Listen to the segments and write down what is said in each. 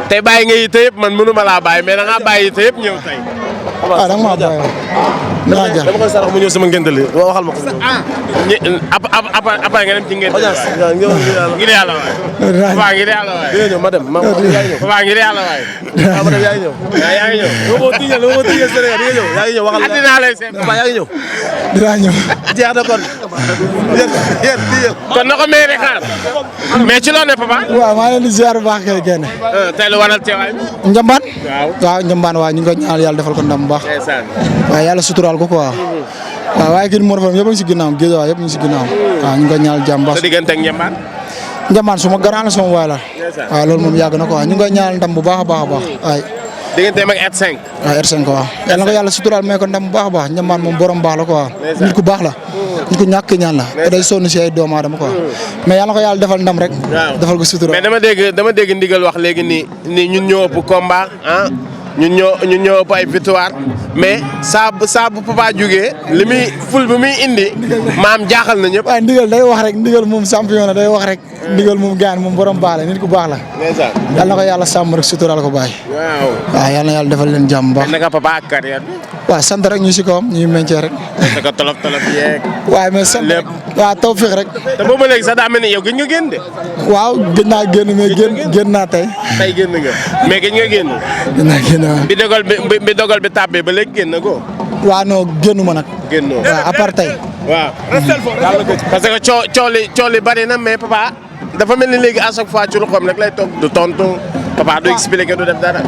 tey bàyyi nga yitte yëpp man mënu ma laa bàyyi mais da ngaa bàyyi yitte yëpp ñëw tey. da nga maa bàyyi waaw. dama koy sarax mu ñëw sama ngénte li waxal ma ko. après nga dem ci ngénte li ngir yàlla waay. papa ngir yàlla waay. dina ñëw ma dem ma yaa ngi ñëw. papa ngir yàlla waay. ma dem yaa ngi ñëw. yaa ngi ñëw. dama ko tiiñal Sénégal di nga ñëw. yaa ngi ñëw waxal la dinaa lay seet. papa yaa ngi ñëw. dinaa ñëw. jeex na kon. kon na ko may rek xaar. mais ci loo ne papa. waaw maa leen di ziar bu baax kay génne. tey lu waral teewaay bi. Njambaan. waaw Njambaan waaw ñu ngi koy ñaanal yàlla defal ko ndam bu baax. waaw yàlla suturaal ko quoi. waaw waaye kii Mor Fadam yëpp a ngi si ginnaawam géej waaw yëpp a ngi si ginnaawam. waaw ñu ngi koy ñaanal jàmm baax. sa diggante ak Njambaan. Njambaan suma garaan la sama waay la. waaw loolu moom yàgg na quoi ñu ngi koy ñaanal ndam bu baax a baax a baax waay. digganteem ak R5. waaw R5 waaw yàlla na ko yàlla suturaal may ko ndam bu baax a baax Njambaan moom borom baax la quoi. nit ku baax la. nit ku ñàkk ñaan la. te day sonn si ay doomu aadama quoi. mais yàlla na ko yàlla defal ndam rek. defal ko suturaal. mais dama dégg ndigal wax léegi ni ñun ñoo ëpp combat ah ñun ñoo ëpp ay victoire mais saa bu Papa jógee li muy ful bi muy indi maam jaaxal na ñëpp. waaye ndigal day wax rek ndigal moom champion la day wax rek ndigal moom gaan moom borom baax la nit ku baax la. yàlla na ko yàlla sàmm rek suturaal ko bàyyi. waaw yàlla na yàlla defal leen jàmm baax. naka Papa ak carrière bi. waaw sant rek ñu si kawam ñu meñcee rek. naka tolof yeeg. waaye mais sant rek waaw taw feex rek. te boobu léegi sax daa mel ni yow gëj nga génn de. waaw gëj naa génn mais génn naa tey. tey génn nga mais gëj nga génn. gëj naa génn waaw. bi dogal bi tàbbee ba léegi génn ko. waaw non génnu ma nag. génnoo waaw à part tey. waaw. parce que coow li bari na mais Papa dafa mel ni léegi à chaque fois ci loxoom rek lay toog du tontu Papa du expliquer du def dara.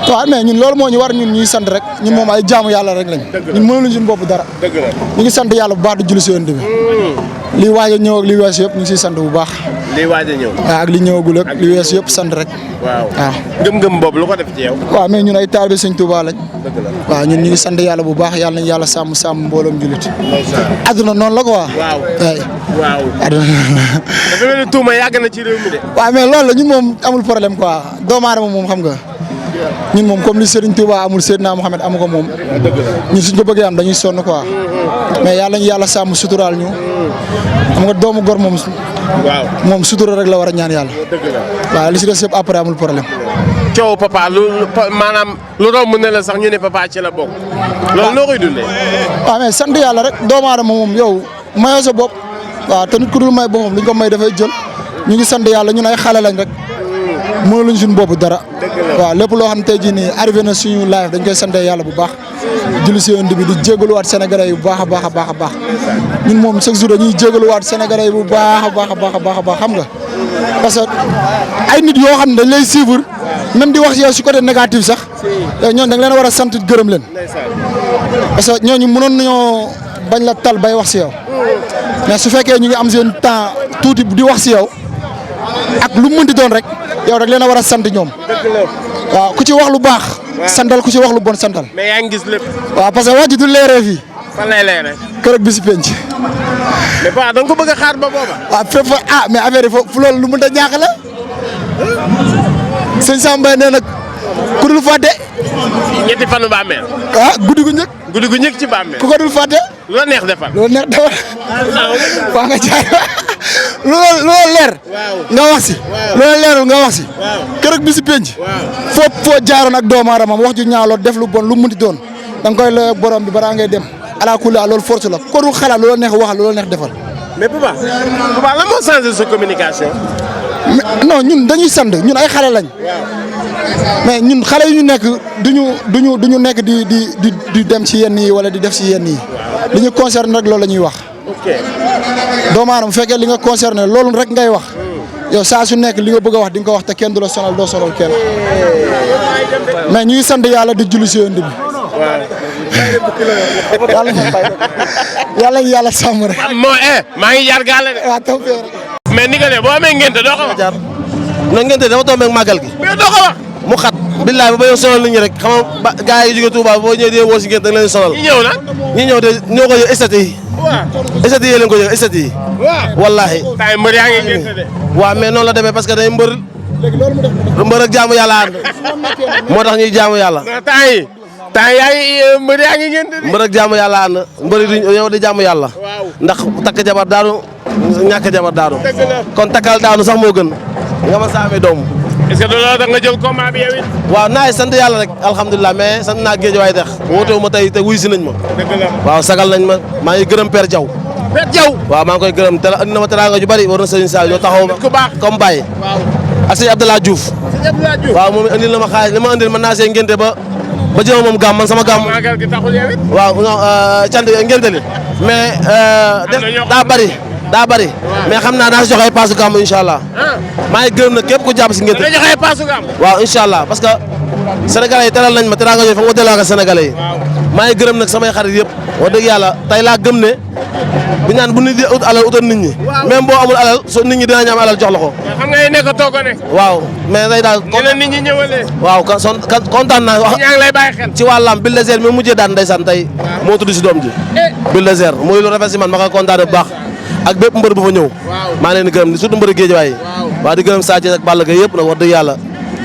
waaw mais ñun loolu moo ñu war ñun ñuy sant rek ñun moom ay jaamu yàlla rek lañ. ñun mënuñu suñu bopp dara. dëgg la ñu ngi sant yàlla bu baax di julli si yoon bi. lii waaj a ñëw ak li weesu yëpp ñu ngi siy sant bu baax. lii waaj a ñëw. waaw ak li ñëwagul ak li weesu yëpp sant rek. waaw gëm-gëm boobu lu ko def ci yow. waaw mais ñun ay taalibe Sëñ Tuubaa lañ. dëgg la waaw ñun ñu ngi sant yàlla bu baax yàlla nañu yàlla sàmm mbooloom jullit. adduna noonu la ko waa. waaw. adduna dafa mel ni tuuma yàgg na ci réew mi de. waaw mais loolu la ñun moom amul problème quoi doomu aadama moom xam nga ñun moom comme li Serigne Touba amul Seydina Mohamed amu ko moom ñun suñ ko bëggee am dañuy sonn quoi mais yàlla ñu yàlla sàmm suturaal ñu xam nga doomu gor moom. waaw moom sutura rek la war a ñaan yàlla. waaw li si des yëpp après amul problème. coow Papa maanaam lu romb ne la sax ñu ne Papa ci la bokk. loolu noo koy dundee. waaw mais sant yàlla rek doomu aadama moom yow mayoo sa bopp waaw te nit ku dul may boppam lu ñu ko may dafay jël ñu ngi sant yàlla ñun ay xale lañ rek. mënuluñ suñu bopp dara. waaw lépp loo xam ne tey jii nii arrivé na suñu live dañ koy sante yàlla bu baax. julli si yoon bi di jégaluwaat sénégalais yi bu baax a baax a baax a baax ñun moom chaque jour dañuy jégaluwaat sénégalais yi bu baax a baax a baax a baax a baax xam nga. parce que ay nit yoo xam ne dañ lay suivre même di wax si yow si côté négatif sax ñooñu da nga leen war a sant gërëm leen. parce que ñooñu mënoon nañoo bañ la tal bay wax si yow mais su fekkee ñu ngi am seen temps tuuti di wax si yow ak lu mu mënti doon rek. yow rek leen a war a sant ñoom. waaw ku ci wax lu baax. santal ku ci wax lu bon santal. mais yaa ngi gis lépp. waaw parce que wax ji du leeree fii. fan lay leeree. kër bi si penc. mais Paa da nga ko bëgg a xaar ba booba. waaw fépp fa mais affaire yi foofu loolu lu mënta ñàkk la. sëñ Samba nee nag ku dul fàtte. ñetti fanu bàmmeel. guddi gu njëkk. guddi gu njëkk ci bàmmeel. ku ko dul fàtte. lu la neex defal. lu la neex defal. waa nga jaay loolu leer. nga wax si. loolu leerul nga wax si. keroog bi si penc. foo jaaroon ak doomu aadama wax ju ñaawloo def lu bon lu munti doon da nga koy lay ak borom bi balaa ngay dem ala kulli loolu force la ko dul xalaat loolu neex waxal loolu neex defal. mais Papa lan moo changé sa communication. non ñun dañuy sant ñun ay xale lañ. mais ñun xale yi ñu nekk duñu nekk di dem ci yenn yi wala di def ci yenn yi. li ñu concerné rek loolu la ñuy wax. ok doomu aadama bu fekkee li nga concerné loolu rek ngay wax. yow saa su nekk li nga bëgg a wax di nga ko wax te kenn du la sonal doo sonal kenn. mais ñuy sant yàlla di julli si yoon bi. yàlla sàmm rek. maa ngi jaar gaale de. waaw taw fee rek. mais ni nga ne boo amee ngente doo ko wax. na ngente dafa tombé ak màggal gi. mais doo ko wax. mu xat billaay ba bañoo sonal nit ñi rek xam nga gars yi jóge Touba boo ñëwee di woo si ngente da nga leen sonal. ñi ñëw nag. ñi ñëw de ñoo ko yëg estate yi. waaw estate yi leen ko yëg estate yi. waaw wallaahi. tay mbër yaa ngi ngente de. waaw mais noonu la demee parce que day mbër. mbër ak jaamu yàlla ànd. moo tax ñuy jaamu yàlla. temps yaa ngi mbër yaa ngi ngente de. mbër ak jaamu yàlla ànd mbër yi ñëw di jaamu yàlla. ndax takk jabar daanu ñàkk jabar daanu. kon takkal daanu sax moo gën nga ma saamee doom est-ce que looloo tax nga jël combat bi yow it. waaw naay sant yàlla rek alhamdulilah mais sant naa géej waay dex woote wu ma tey te wuy si nañ ma. dëgg la waaw sagal nañ ma maa ngi gërëm Père Diaw. Père Diaw. waaw maa ngi koy gërëm te andi na ma teraanga ju bari war na Serigne Sall ñoo taxaw ma. ku baax comme Baye. waaw ak sëñ Abdallah Diouf. sëñ Abdoulaye Diouf. waaw moom andil na ma xaalis li ma andil mën naa see ngénte ba jëma moom gàmm man sama gàmm. maagal gi taxul yow it. waaw non cant ngénte li mais daa bari mais xam naa daa si joxe ay paasu gàmm incha allah. maa ngi gërëm nag képp ku jàpp si ngénte. da nga joxe paasu gàmm. waaw incha allah parce que sénégalais yi teral nañ ma teraanga yooyu fa nga delloo ak sénégalais yi. maa ngi gërëm nag samay xarit yëpp wax dëgg yàlla tey laa gëm ne bi ñaan bu nit di ut alal utal nit ñi. même boo amul alal so nit ñi dinañ am alal jox la ko. xam nga ne ko toog ne. waaw mais day daal. nit ñi ñëwalee. waaw kontaan naa wax. ñaa ngi lay bàyyi xel. ci wàllam Bulldozer mi mujjee daan ndeysaan tey moo tudd si doom ji. Bulldozer muy lu rafet si man ma koy kontaan bu baax ak bépp mbër bu fa ñëw. maa ngi leen di gërëm surtout mbëri Géejawaay yi. waaw di gërëm Sa Thiès ak Balla Gaye yëpp nag wax dëgg yàlla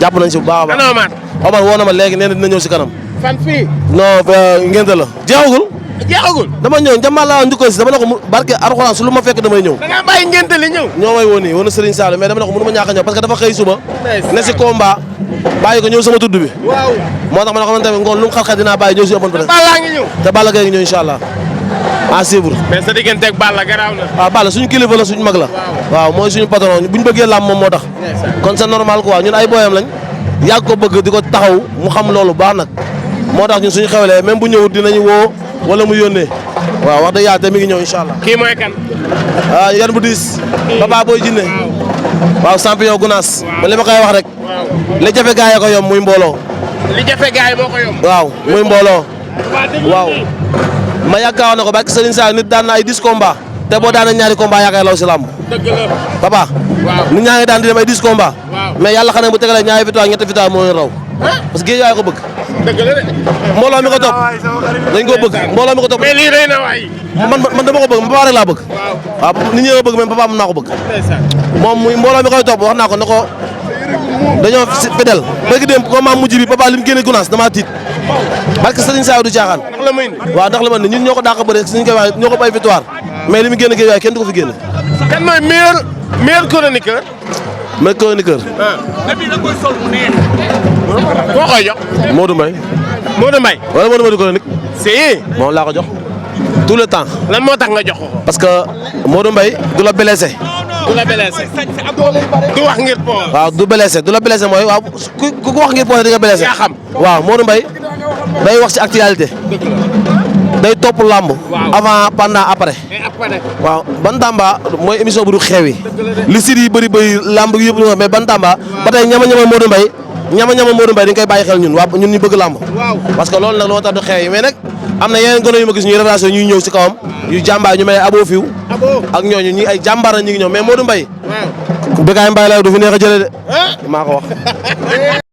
jàpp nañ si bu baax a baax. Omar. Omar woo na ma léegi nee na dina ñëw si kanam. fan fii. non ngénte la jeexagul. jeexagul. dama ñëw njàmbaar laa njukkal si dama ne ko barke Alxuraan su lu ma fekk damay ñëw. da ngaa bàyyi ngénte li ñëw. ñoo may woo nii woon na Serigne Sall mais dama ne ko mënu ma ñàkk a ñëw parce que dafa xëy suba. ne si combat bàyyi ko ñëw sama tudd bi. waaw. moo tax ma ne ko man tamit ngoon lu mu xat-xat dinaa bàyyi ñëw si open presse. Balla ngi ñëw. te Balla Gaye ngi ñëw incha allah à suivre. mais sa digganteeg Balla garaaw na. waaw Balla suñu kilifa la suñu mag la. waaw mooy suñu patron buñ bëggee làmb moom moo tax. kon c'est normal quoi ñun ay booyam lañ yàgg ko bëgg di ko taxaw mu xam loolu baax nag moo tax ñun suñu xewlee même bu ñëwut dinañu woo wala mu yónnee waaw wax dëgg yàlla te mi ngi ñëw incha allah. kii mooy kan. yan bu diis. Papa Boy Djiné. waaw champion Gunaas. ba li ma koy wax rek. li jafe gaa yi ko yomb muy mbooloo. li jafe gaa yi moo ko yomb. waaw muy mbooloo. waaw. ma yaakaar ne ko barke Serigne Sall nit daan na ay 10 combats te boo daan ñaari combats yaakaar law si làmb. dëgg la. papa. waaw nit ñaa ngi daan di dem ay 10 combats. mais yàlla xam ne bu tegalee ñaari victoire ñetti victoire moo leen raw. parce que géej waay ko bëgg. dëgg la de. mbooloo mi ko topp dañ ko bëgg mbooloo mi ko topp. mais lii rëy na waay. man dama ko bëgg papa rek laa bëgg. waaw nit ñi nga bëgg même papa mën naa ko bëgg. moom muy mbooloo mi koy topp wax naa ko ne ko dañoo fidèle. bëgg dem comment mujj bi papa li mu génne Gunaas damaa tiit. barke Serigne Sall du caaxaan. ndax la muy. waaw ndax la man ñun ñoo ko dàq bëre suñu koy wax ñoo ko bay victoire mais li mu génn géej waaye kenn du ko fi génne. kan mooy meilleur chroniqueur. mais chroniqueur. koo koy jox. Modou Mbaye. Modou Mbaye. wala Modou Mbaye du chronique. si. moom laa ko jox tout le temps. lan moo tax nga jox ko. parce que Modou Mbaye du la blessé. du la blessé. du wax ngir po. waaw du blessé du la blessé mooy waaw ku wax ngir po di nga blessé. yaa xam. waaw Modou Mbaye day wax ci actualité. day topp làmb. avant pendant après. waaw Bantamba mooy émission bu du xewi. li si yi bëri làmb yëpp mais Bantamba ba tey ñama Modou Mbaye dañ koy bàyyi xel ñun ñun ñu bëgg làmb. parce que loolu nag loo tax du xewi mais nag am na yeneen gone yu ma gis ñuy relation ñuy ñëw si kawam. yu jàmbaar ñu mel ne Abo Fiw. ak ñooñu ñi ay jàmbaar la ñu ngi ñëw mais Modou Mbaye. Bécaye Mbaye la du fi neex a jëlee de. maa ko wax.